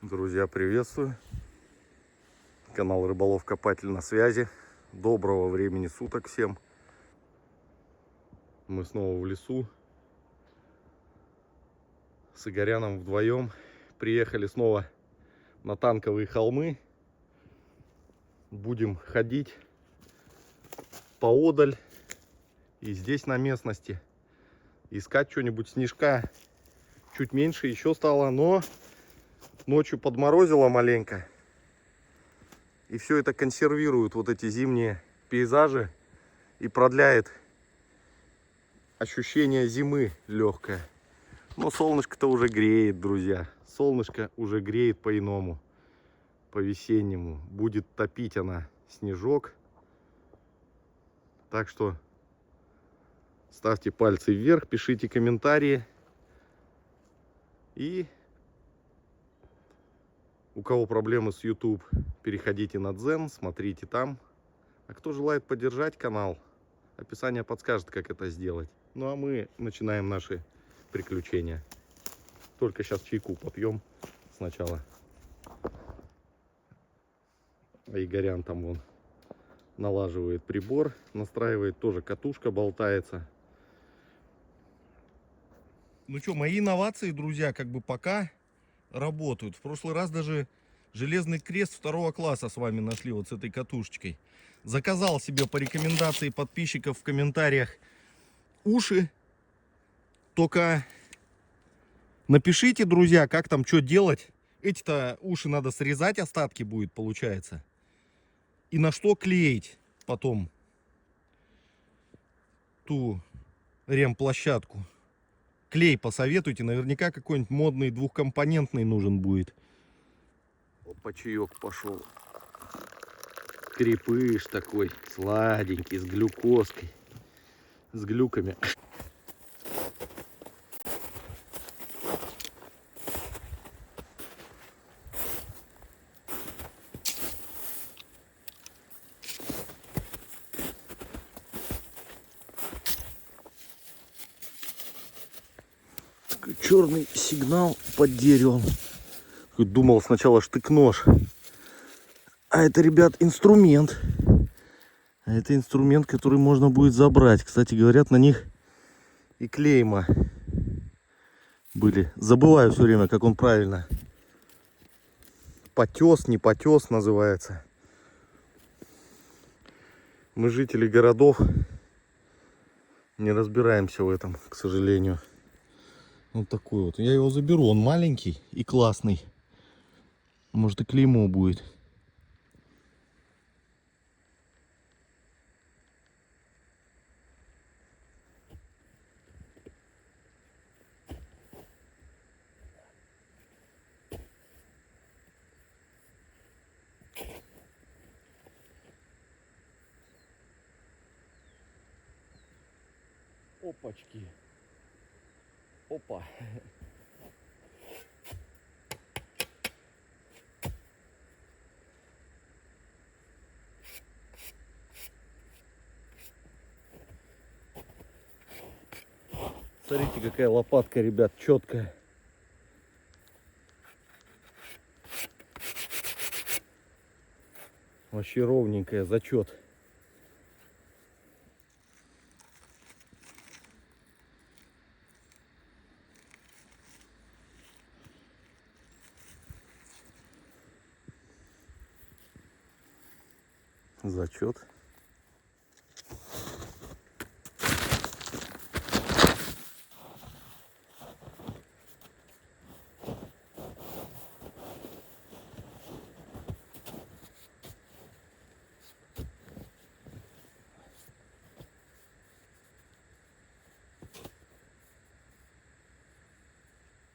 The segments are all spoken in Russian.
Друзья, приветствую. Канал Рыболов Копатель на связи. Доброго времени суток всем. Мы снова в лесу. С Игоряном вдвоем приехали снова на Танковые холмы. Будем ходить поодаль и здесь на местности. Искать что-нибудь снежка. Чуть меньше еще стало, но ночью подморозило маленько. И все это консервирует вот эти зимние пейзажи и продляет ощущение зимы легкое. Но солнышко-то уже греет, друзья. Солнышко уже греет по-иному, по-весеннему. Будет топить она снежок. Так что ставьте пальцы вверх, пишите комментарии. И у кого проблемы с YouTube, переходите на Дзен, смотрите там. А кто желает поддержать канал, описание подскажет, как это сделать. Ну а мы начинаем наши приключения. Только сейчас чайку попьем сначала. А Игорян там вон налаживает прибор, настраивает, тоже катушка болтается. Ну что, мои инновации, друзья, как бы пока работают. В прошлый раз даже железный крест 2 класса с вами нашли вот с этой катушечкой. Заказал себе по рекомендации подписчиков в комментариях уши. Только напишите, друзья, как там что делать. Эти-то уши надо срезать, остатки будет, получается. И на что клеить потом ту ремплощадку. Клей посоветуйте, наверняка какой-нибудь модный двухкомпонентный нужен будет. Опа, чаек пошел. Крепыш такой, сладенький, с глюкозкой, с глюками. Черный сигнал под деревом. Думал сначала штык-нож. А это, ребят, инструмент. А это инструмент, который можно будет забрать. Кстати, говорят, на них и клейма были. Забываю все время, как он правильно. Потес, не потес называется. Мы, жители городов, не разбираемся в этом, к сожалению. Вот такой вот. Я его заберу. Он маленький и классный. Может, и клеймо будет. Опачки. Опа. Смотрите, какая лопатка, ребят, четкая. Вообще ровненькая, зачет. Зачет.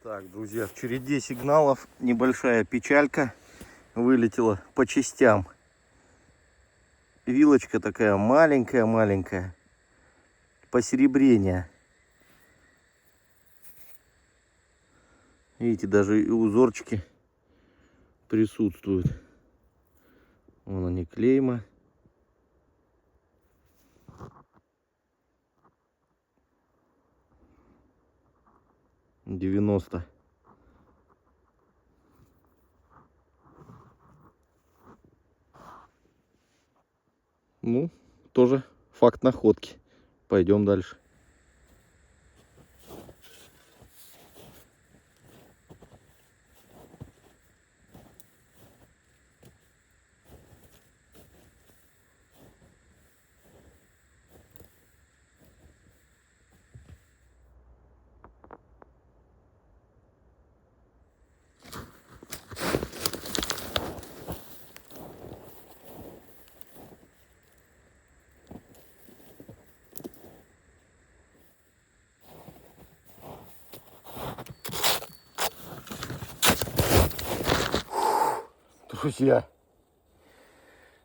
Так, друзья, в череде сигналов небольшая печалька вылетела по частям. Вилочка такая маленькая-маленькая. Посеребрение. Видите, даже и узорчики присутствуют. Вон они, клейма. «90». Ну, тоже факт находки. Пойдем дальше. Друзья,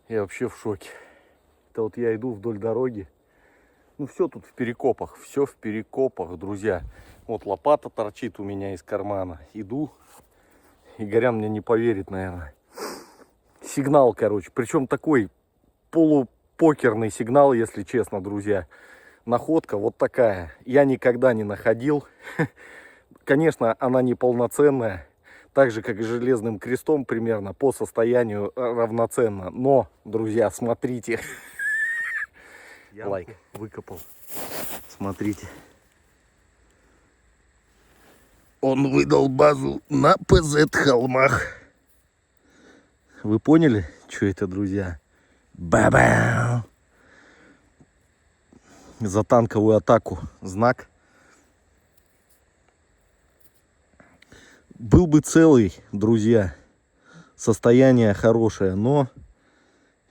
я вообще в шоке. Это вот я иду вдоль дороги. Ну, все тут в перекопах. Все в перекопах, друзья. Вот лопата торчит у меня из кармана. Иду. Игорян мне не поверит, наверное. Сигнал, короче. Причем такой полупокерный сигнал, если честно, друзья. Находка вот такая. Я никогда не находил. Конечно, она неполноценная. Так же, как и железным крестом, примерно по состоянию равноценно. Но, друзья, смотрите. Лайк выкопал. Смотрите. Он выдал базу на ПЗ-холмах. Вы поняли, что это, друзья? Ба-бам! За танковую атаку знак. Был бы целый, друзья. Состояние хорошее, но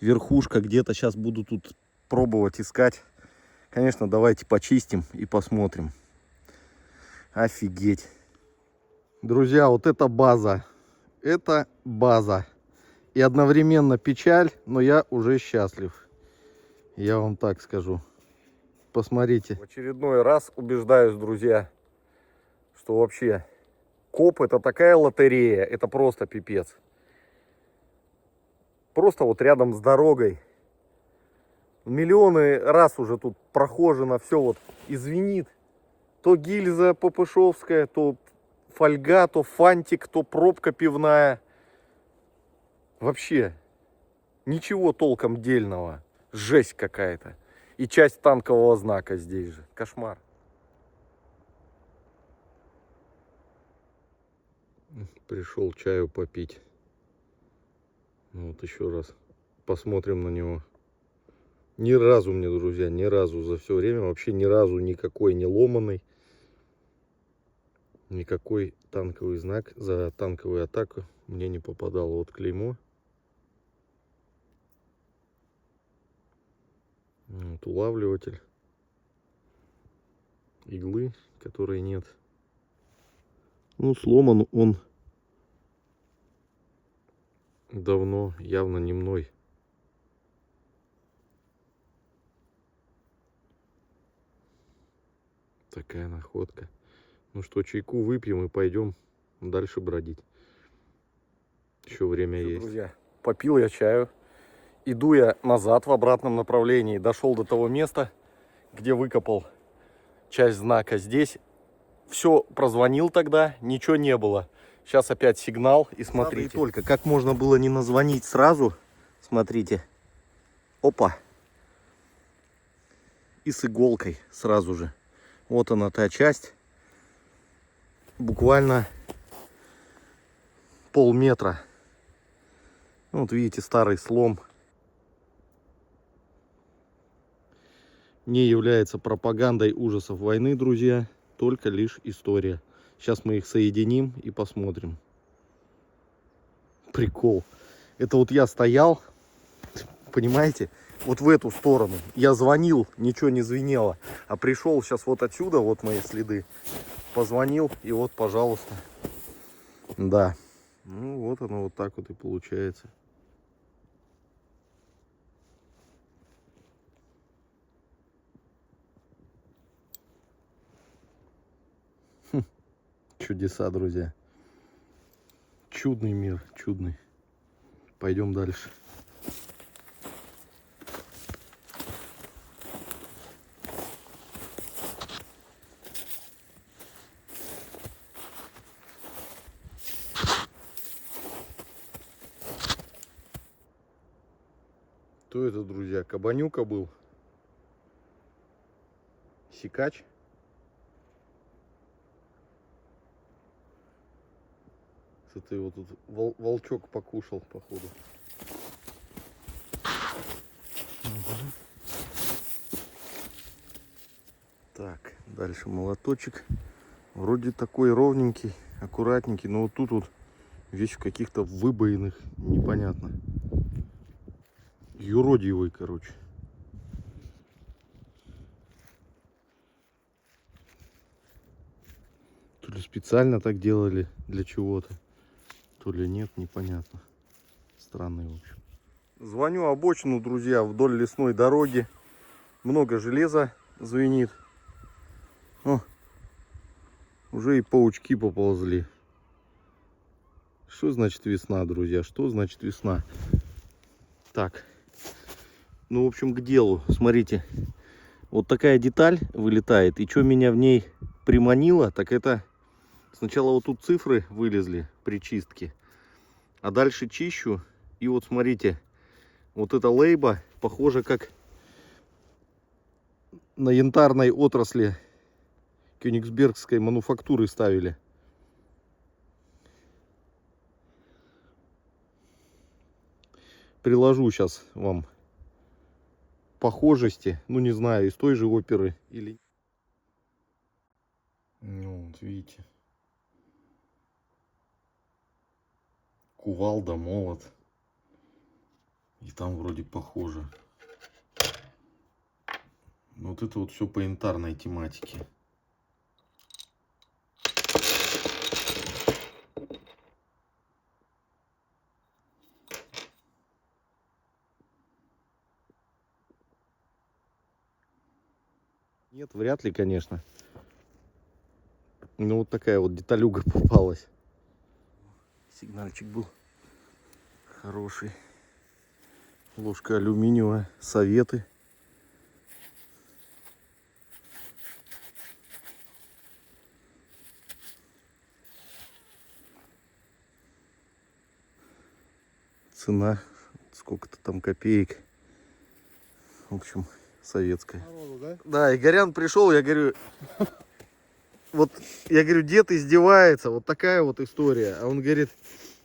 верхушка где-то сейчас буду тут пробовать искать. Конечно, давайте почистим и посмотрим. Офигеть. Друзья, вот это база. Это база. И одновременно печаль, но я уже счастлив. Я вам так скажу. Посмотрите. В очередной раз убеждаюсь, друзья, что вообще коп это такая лотерея. Это просто пипец. Просто вот рядом с дорогой. Миллионы раз уже тут прохожено все вот и звенит. То гильза ППШовская, то фольга, то фантик, то пробка пивная. Вообще ничего толком дельного. Жесть какая-то. И часть танкового знака здесь же. Кошмар. Пришел чаю попить. Вот еще раз посмотрим на него. Ни разу мне, друзья, ни разу за все время, вообще ни разу никакой не ломаный. Никакой танковый знак за танковую атаку мне не попадало. Вот клеймо. Вот улавливатель. Иглы, которой нет. Ну, сломан он давно, явно не мной. Такая находка. Ну что, чайку выпьем и пойдем дальше бродить. Еще время есть. Друзья, попил я чаю. Иду я назад в обратном направлении. Дошел до того места, где выкопал часть знака. Здесь все прозвонил тогда, ничего не было. Сейчас опять сигнал и смотрите. И только как можно было не назвонить сразу. Смотрите. Опа. И с иголкой сразу же. Вот она та часть. Буквально полметра. Вот видите, старый слом. Не является пропагандой ужасов войны, друзья. Только лишь история. Сейчас мы их соединим и посмотрим. Прикол. Это вот я стоял, понимаете, вот в эту сторону. Я звонил, ничего не звенело. А пришел сейчас вот отсюда, вот мои следы. Позвонил, и вот, пожалуйста. Да. Ну, вот оно вот так вот и получается. Чудеса, друзья. Чудный мир, чудный. Пойдем дальше. Кто это, друзья? Кабанюка был? Сикач? Это его тут волчок покушал, походу. Так, дальше молоточек. Вроде такой ровненький, аккуратненький, но вот тут вот весь в каких-то выбоинах, непонятно. Юродивый, короче. То ли специально так делали для чего-то, то ли нет, непонятно. Странный, в общем. Звоню обочину, друзья, вдоль лесной дороги. Много железа звенит. О, уже и паучки поползли. Что значит весна, друзья? Что значит весна? Так. Ну, в общем, к делу. Смотрите. Вот такая деталь вылетает. И что меня в ней приманило, так это сначала вот тут цифры вылезли при чистке. А дальше чищу. И вот смотрите. Вот эта лейба похожа как на янтарной отрасли кёнигсбергской мануфактуры ставили. Приложу сейчас вам похожести. Ну, не знаю, из той же оперы или... Ну, вот видите. Кувалда, молот. И там вроде похоже. Вот это вот все по янтарной тематике. Нет, вряд ли, конечно. Ну, вот такая вот деталюга попалась. Сигнальчик был хороший. Ложка алюминиевая. Советы. Цена сколько-то там копеек. В общем, советская. Да? Да, Игорян пришел, я говорю, вот, я говорю, дед издевается, вот такая вот история. А он говорит,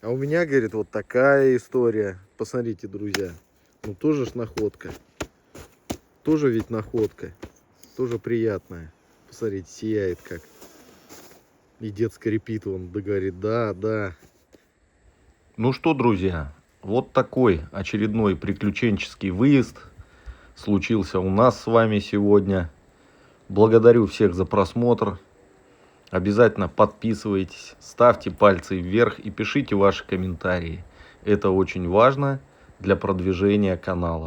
а у меня, говорит, вот такая история. Посмотрите, друзья, ну тоже ж находка. Тоже ведь находка. Тоже приятная. Посмотрите, сияет как. И дед скрипит, он да говорит, да, да. Ну что, друзья, вот такой очередной приключенческий выезд случился у нас с вами сегодня. Благодарю всех за просмотр. Обязательно подписывайтесь, ставьте пальцы вверх и пишите ваши комментарии. Это очень важно для продвижения канала.